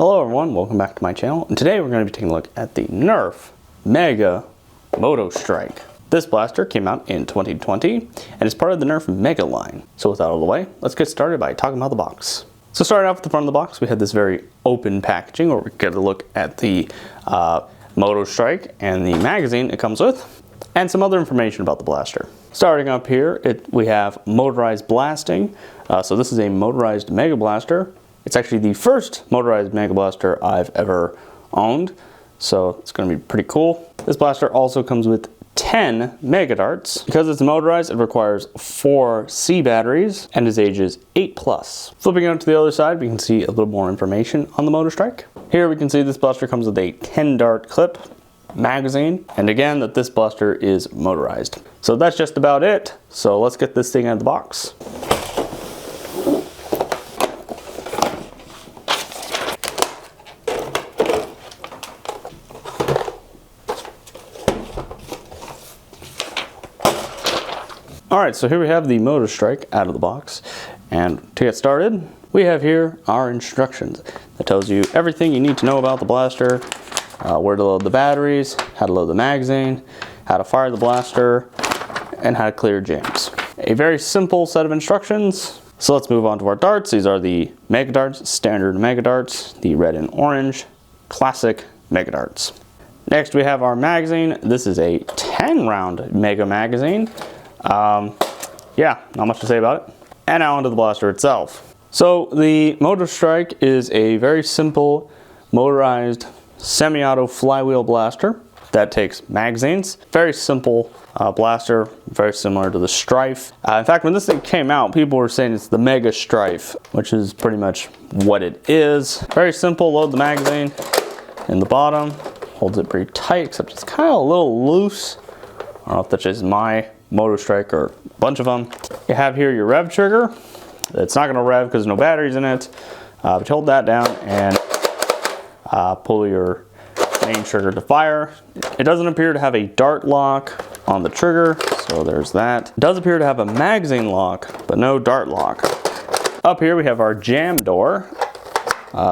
Hello everyone, welcome back to my channel, and today we're going to be taking a look at the Nerf Mega Motostryke. This blaster came out in 2020 and is part of the Nerf Mega line. So with that out of the way, let's get started by talking about the box. So starting off with the front of the box, we had this very open packaging where we get a look at the Motostryke and the magazine it comes with, and some other information about the blaster. Starting up here, we have motorized blasting. So this is a motorized Mega Blaster. It's actually the first motorized Mega Blaster I've ever owned, so it's going to be pretty cool. This blaster also comes with 10 Mega Darts. Because it's motorized, it requires 4 C batteries and is ages 8+. Flipping out to the other side, we can see a little more information on the Motostryke. Here we can see this blaster comes with a 10 dart clip magazine, and again that this blaster is motorized. So that's just about it. So let's get this thing out of the box. Alright, so here we have the Motostryke out of the box, and to get started, we have here our instructions that tells you everything you need to know about the blaster, where to load the batteries, how to load the magazine, how to fire the blaster, and how to clear jams. A very simple set of instructions. So let's move on to our darts. These are the Mega Darts, standard Mega Darts, the red and orange, classic Mega Darts. Next we have our magazine. This is a 10 round Mega magazine. Yeah, not much to say about it. And now onto the blaster itself. So the Motostryke is a very simple motorized semi-auto flywheel blaster that takes magazines. Very simple blaster, very similar to the Strife. In fact, when this thing came out, people were saying it's the Mega Strife, which is pretty much what it is. Very simple, load the magazine in the bottom, holds it pretty tight, except it's kind of a little loose. I don't know if that's just my Motostryke or a bunch of them. You have here your rev trigger. It's not going to rev because there's no batteries in it. But you hold that down and pull your main trigger to fire. It doesn't appear to have a dart lock on the trigger, so there's that. It does appear to have a magazine lock, but no dart lock. Up here we have our jam door.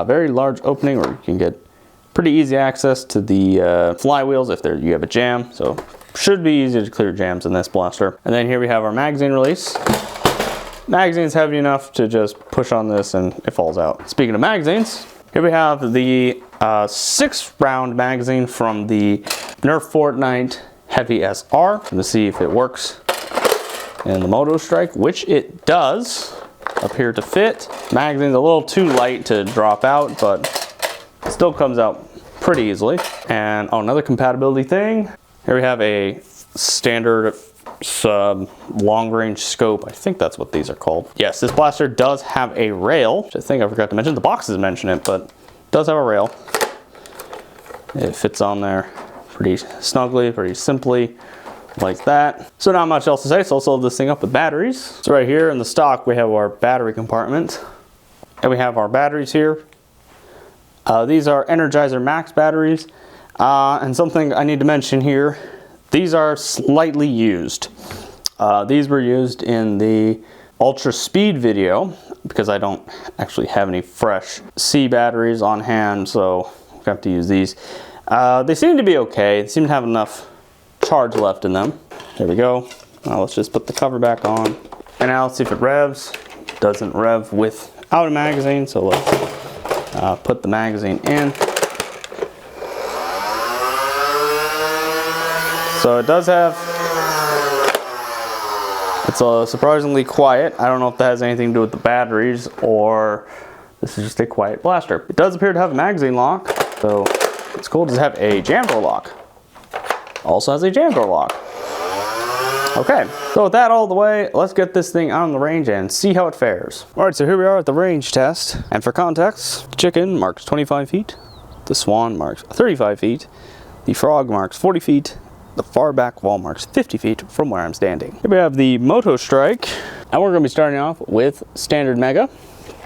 Very large opening where you can get pretty easy access to the flywheels if you have a jam. So should be easy to clear jams in this blaster. And then here we have our magazine release. Magazine's heavy enough to just push on this and it falls out. Speaking of magazines, here we have the 6 round magazine from the Nerf Fortnite Heavy SR. I'm gonna see if it works in the Motostryke, which it does appear to fit. Magazine's a little too light to drop out, but it still comes out pretty easily. And another compatibility thing, here we have a standard long-range scope. I think that's what these are called. Yes, this blaster does have a rail, which I think I forgot to mention. The boxes mention it, but it does have a rail. It fits on there pretty snugly, pretty simply, like that. So not much else to say, so let's load this thing up with batteries. So right here in the stock, we have our battery compartment. And we have our batteries here. These are Energizer Max batteries. And something I need to mention here, these are slightly used. These were used in the Ultra Speed video because I don't actually have any fresh C batteries on hand, so I have to use these. They seem to be okay. They seem to have enough charge left in them. There we go. Now let's just put the cover back on. And now let's see if it revs. It doesn't rev without a magazine, so let's put the magazine in. So it does have, it's surprisingly quiet. I don't know if that has anything to do with the batteries or this is just a quiet blaster. It does appear to have a magazine lock, so it's cool. Does it have a jam door lock? Also has a jam door lock. Okay, so with that all the way, let's get this thing out on the range and see how it fares. All right, so here we are at the range test. And for context, the chicken marks 25 feet, the swan marks 35 feet, the frog marks 40 feet, the far back wall marks 50 feet from where I'm standing. Here we have the Motostryke, and we're going to be starting off with standard Mega.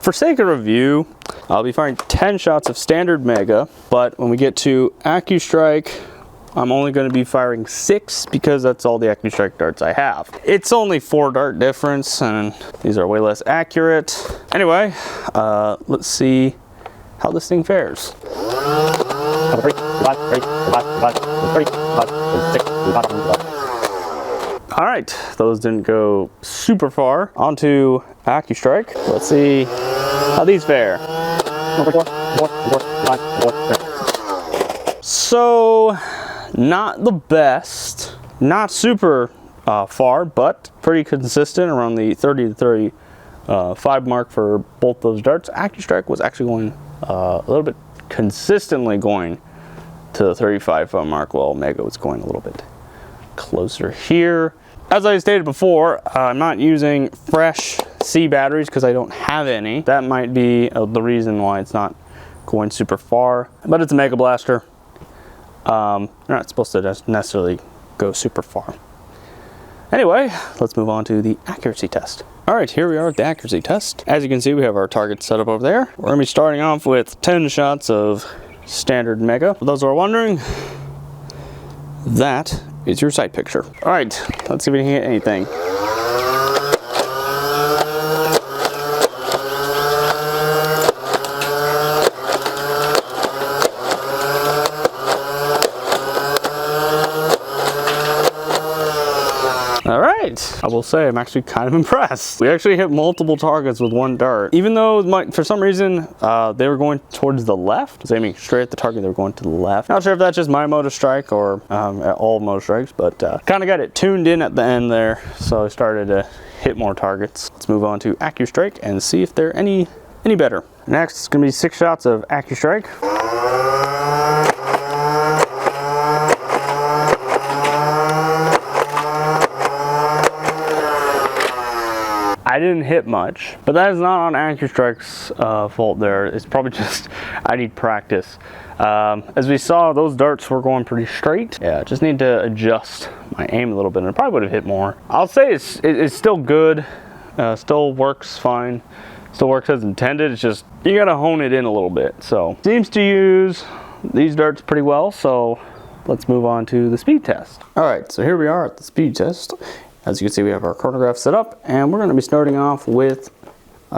For sake of review, I'll be firing 10 shots of standard Mega, but when we get to AccuStrike, I'm only going to be firing 6 because that's all the AccuStrike darts I have. It's only 4 dart difference, and these are way less accurate. Anyway, let's see how this thing fares. All right, those didn't go super far. On to Motostryke. Let's see how these fare. So, not the best, not super far, but pretty consistent around the 30 to 35 mark for both those darts. Motostryke was actually going a little bit consistently going to the 35 mark, while Mega was going a little bit closer here. As I stated before, I'm not using fresh C batteries because I don't have any. That might be the reason why it's not going super far, but it's a Mega Blaster. You're not supposed to necessarily go super far. Anyway, let's move on to the accuracy test. All right, here we are at the accuracy test. As you can see, we have our target set up over there. We're gonna be starting off with 10 shots of standard Mega. For those who are wondering, that is your sight picture. All right, let's see if we can hit anything. All right, I will say I'm actually kind of impressed. We actually hit multiple targets with one dart. Even though for some reason they were going towards the left. I was aiming straight at the target, they were going to the left. Not sure if that's just my Motostryke or all Motostrykes, but kind of got it tuned in at the end there, so I started to hit more targets. Let's move on to Motostryke and see if they're any better. Next, it's gonna be 6 shots of Motostryke. I didn't hit much, but that is not on Motostryke's fault there. It's probably just I need practice. As we saw, those darts were going pretty straight. Yeah, just need to adjust my aim a little bit, and I probably would have hit more. I'll say it's still good, still works fine, still works as intended. It's just, you gotta hone it in a little bit. So, seems to use these darts pretty well, so let's move on to the speed test. All right, so here we are at the speed test. As you can see, we have our chronograph set up, and we're going to be starting off with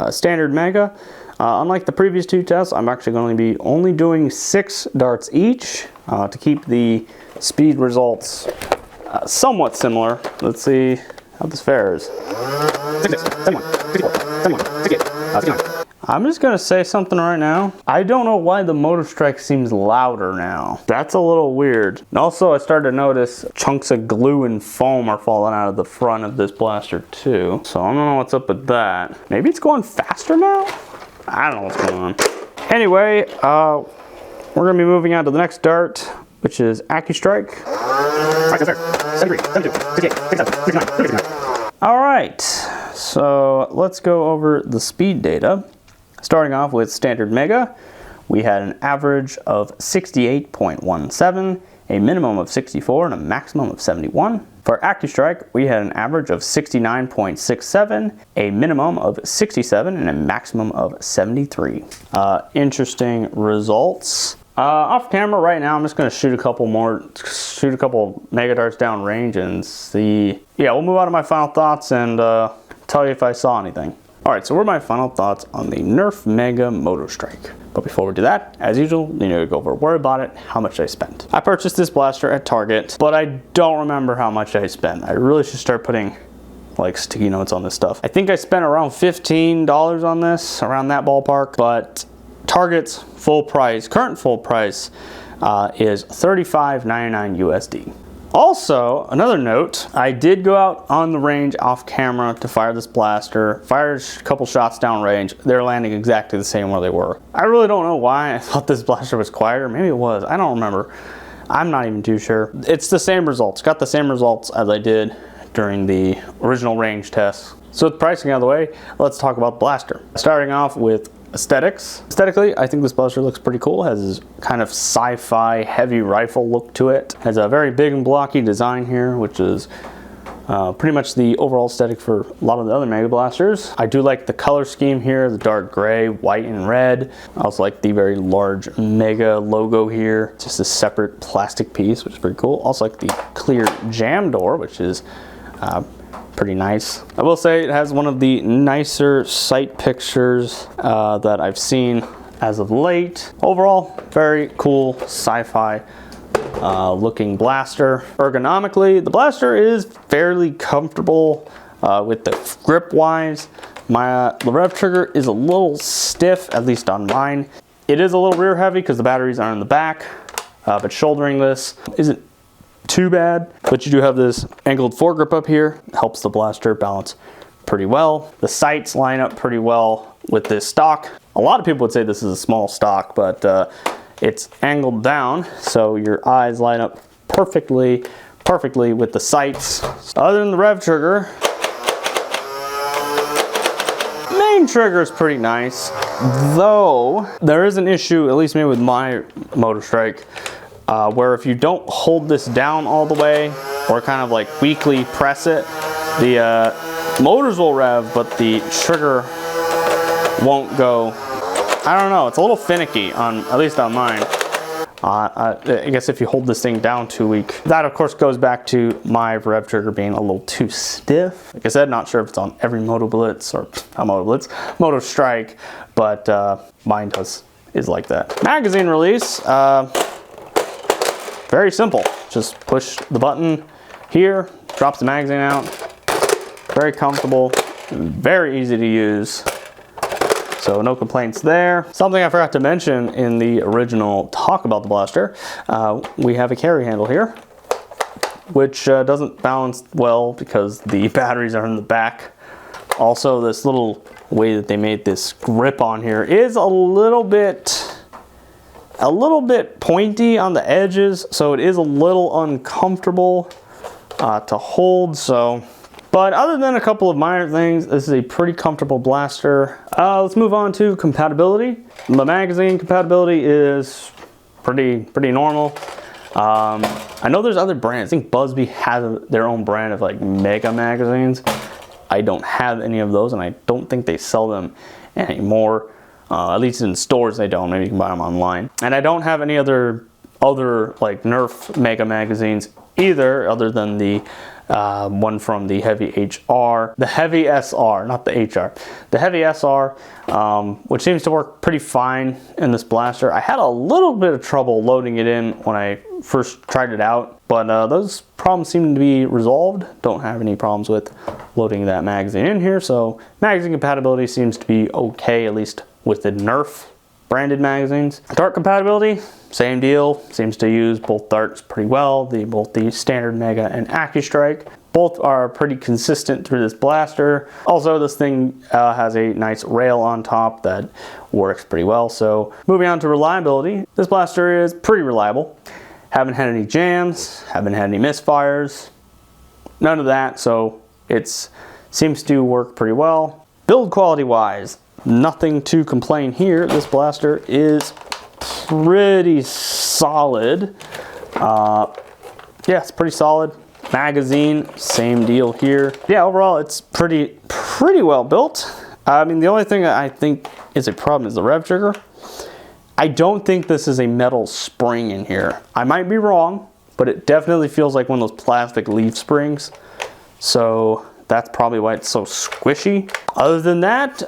standard Mega. Unlike the previous 2 tests, I'm actually going to be only doing 6 darts each to keep the speed results somewhat similar. Let's see how this fares. I'm just gonna say something right now. I don't know why the Motostryke seems louder now. That's a little weird. And also, I started to notice chunks of glue and foam are falling out of the front of this blaster too. So I don't know what's up with that. Maybe it's going faster now? I don't know what's going on. Anyway, we're gonna be moving on to the next dart, which is Motostryke. All right, so let's go over the speed data. Starting off with standard Mega, we had an average of 68.17, a minimum of 64, and a maximum of 71. For Motostryke, we had an average of 69.67, a minimum of 67, and a maximum of 73. Interesting results. Off camera right now, I'm just going to shoot a couple Mega darts down range and see. Yeah, we'll move on to my final thoughts and tell you if I saw anything. Alright, so what are my final thoughts on the Nerf Mega Motostryke? But before we do that, as usual, you need to go over where I bought it, how much I spent. I purchased this blaster at Target, but I don't remember how much I spent. I really should start putting like sticky notes on this stuff. I think I spent around $15 on this, around that ballpark, but Target's full price, current full price, is $35.99 USD. Also, another note, I did go out on the range off camera to fire this blaster, fired a couple shots down range. They're landing exactly the same where they were. I really don't know why I thought this blaster was quieter. Maybe it was, I don't remember. I'm not even too sure. It's the same results, got the same results as I did during the original range test. So with pricing out of the way, let's talk about the blaster. Starting off with aesthetics. Aesthetically, I think this blaster looks pretty cool. It has this kind of sci-fi heavy rifle look to it. Has a very big and blocky design here, which is pretty much the overall aesthetic for a lot of the other Mega Blasters. I do like the color scheme here, the dark gray, white, and red. I also like the very large Mega logo here. It's just a separate plastic piece, which is pretty cool. Also like the clear jam door, which is pretty nice. I will say it has one of the nicer sight pictures that I've seen as of late. Overall, very cool sci-fi looking blaster. Ergonomically, the blaster is fairly comfortable with the grip wise. The rev trigger is a little stiff, at least on mine. It is a little rear heavy because the batteries are in the back, but shouldering this isn't too bad. But you do have this angled foregrip up here, helps the blaster balance pretty well. The sights line up pretty well with this stock. A lot of people would say this is a small stock, but it's angled down, so your eyes line up perfectly with the sights. Other than the rev trigger, main trigger is pretty nice, though there is an issue, at least maybe with my Motostryke, where if you don't hold this down all the way or kind of like weakly press it, the motors will rev, but the trigger won't go. I don't know, it's a little finicky, at least on mine. I guess if you hold this thing down too weak. That of course goes back to my rev trigger being a little too stiff. Like I said, not sure if it's on every Motostryke, but mine is like that. Magazine release, very simple. Just push the button here, drops the magazine out. Very comfortable, very easy to use. So no complaints there. Something I forgot to mention in the original talk about the blaster, we have a carry handle here, which doesn't balance well because the batteries are in the back. Also, this little way that they made this grip on here is a little bit pointy on the edges, so it is a little uncomfortable to hold. But other than a couple of minor things, this is a pretty comfortable blaster. Let's move on to compatibility. The magazine compatibility is pretty normal. I know there's other brands. I think Busby has their own brand of like mega magazines. I don't have any of those, and I don't think they sell them anymore. At least in stores they don't. Maybe you can buy them online. And I don't have any other like Nerf mega magazines either, other than the one from the Heavy HR, the Heavy SR, not the HR, the Heavy SR, which seems to work pretty fine in this blaster. I had a little bit of trouble loading it in when I first tried it out, but those problems seem to be resolved. Don't have any problems with loading that magazine in here, so magazine compatibility seems to be okay, at least with the Nerf branded magazines. Dart compatibility, same deal. Seems to use both darts pretty well, both the standard Mega and AccuStrike. Both are pretty consistent through this blaster. Also, this thing has a nice rail on top that works pretty well. So moving on to reliability, this blaster is pretty reliable. Haven't had any jams, haven't had any misfires, none of that. So it seems to work pretty well. Build quality wise, nothing to complain here. This blaster is pretty solid. Yeah, it's pretty solid. Magazine, same deal here. Yeah, overall it's pretty well built. I mean, the only thing I think is a problem is the rev trigger. I don't think this is a metal spring in here. I might be wrong, but it definitely feels like one of those plastic leaf springs. So that's probably why it's so squishy. Other than that,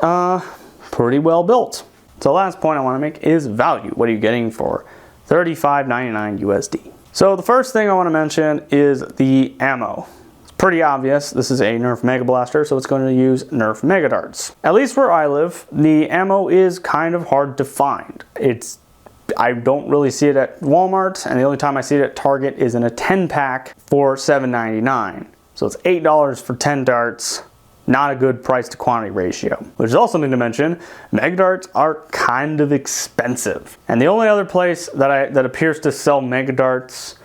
pretty well built. So the last point I want to make is value. What are you getting for $35.99 USD? So the first thing I want to mention is the ammo. It's pretty obvious. This is a Nerf Mega Blaster, so it's going to use Nerf Mega Darts. At least where I live, the ammo is kind of hard to find. I don't really see it at Walmart, and the only time I see it at Target is in a 10-pack for $7.99. So it's $8 for 10 darts. Not a good price to quantity ratio. Which is also something to mention, Mega Darts are kind of expensive. And the only other place that appears to sell Mega Darts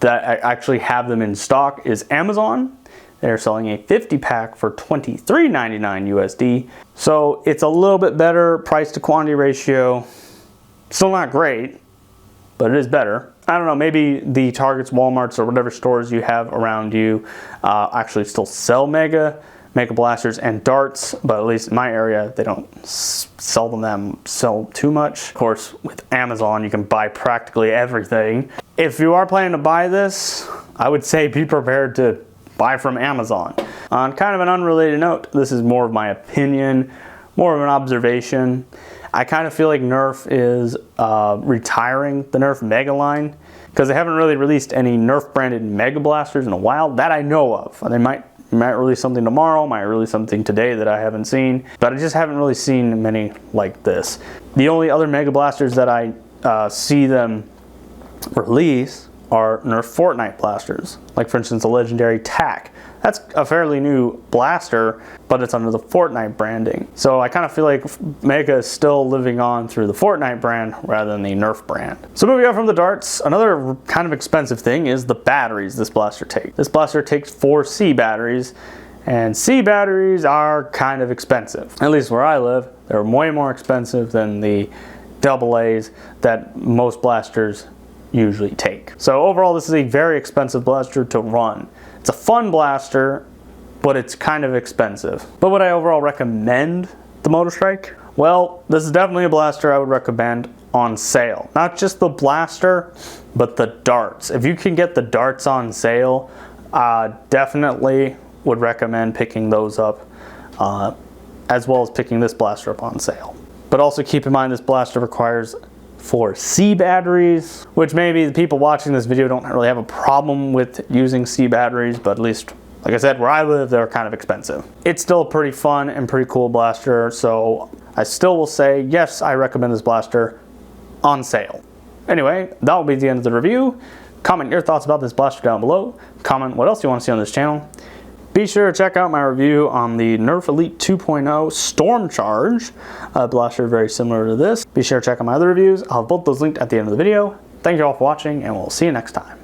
that I actually have them in stock is Amazon. They're selling a 50-pack for $23.99 USD. So it's a little bit better price to quantity ratio. Still not great, but it is better. I don't know, maybe the Targets, Walmarts, or whatever stores you have around you actually still sell Mega Blasters and darts, but at least in my area, they don't sell too much. Of course, with Amazon, you can buy practically everything. If you are planning to buy this, I would say be prepared to buy from Amazon. On kind of an unrelated note, this is more of my opinion, more of an observation. I kind of feel like Nerf is retiring the Nerf Mega line because they haven't really released any Nerf branded Mega Blasters in a while that I know of. They might release something tomorrow, might release something today that I haven't seen, but I just haven't really seen many like this. The only other Mega Blasters that I see them release are Nerf Fortnite blasters. Like for instance, the legendary TAC. That's a fairly new blaster, but it's under the Fortnite branding. So I kind of feel like Mega is still living on through the Fortnite brand rather than the Nerf brand. So moving on from the darts, another kind of expensive thing is the batteries this blaster takes. This blaster takes 4 C batteries, and C batteries are kind of expensive. At least where I live, they're way more expensive than the AA's that most blasters usually take. So overall, this is a very expensive blaster to run. It's a fun blaster, but it's kind of expensive. But would I overall recommend the Motostryke? Well, this is definitely a blaster I would recommend on sale. Not just the blaster, but the darts. If you can get the darts on sale, definitely would recommend picking those up, as well as picking this blaster up on sale. But also keep in mind this blaster requires 4 C batteries, which maybe the people watching this video don't really have a problem with using C batteries, but at least, like I said, where I live, they're kind of expensive. It's still a pretty fun and pretty cool blaster, so I still will say, yes, I recommend this blaster on sale. Anyway, that will be the end of the review. Comment your thoughts about this blaster down below. Comment what else you want to see on this channel. Be sure to check out my review on the Nerf Elite 2.0 Storm Charge, a blaster very similar to this. Be sure to check out my other reviews. I'll have both those linked at the end of the video. Thank you all for watching, and we'll see you next time.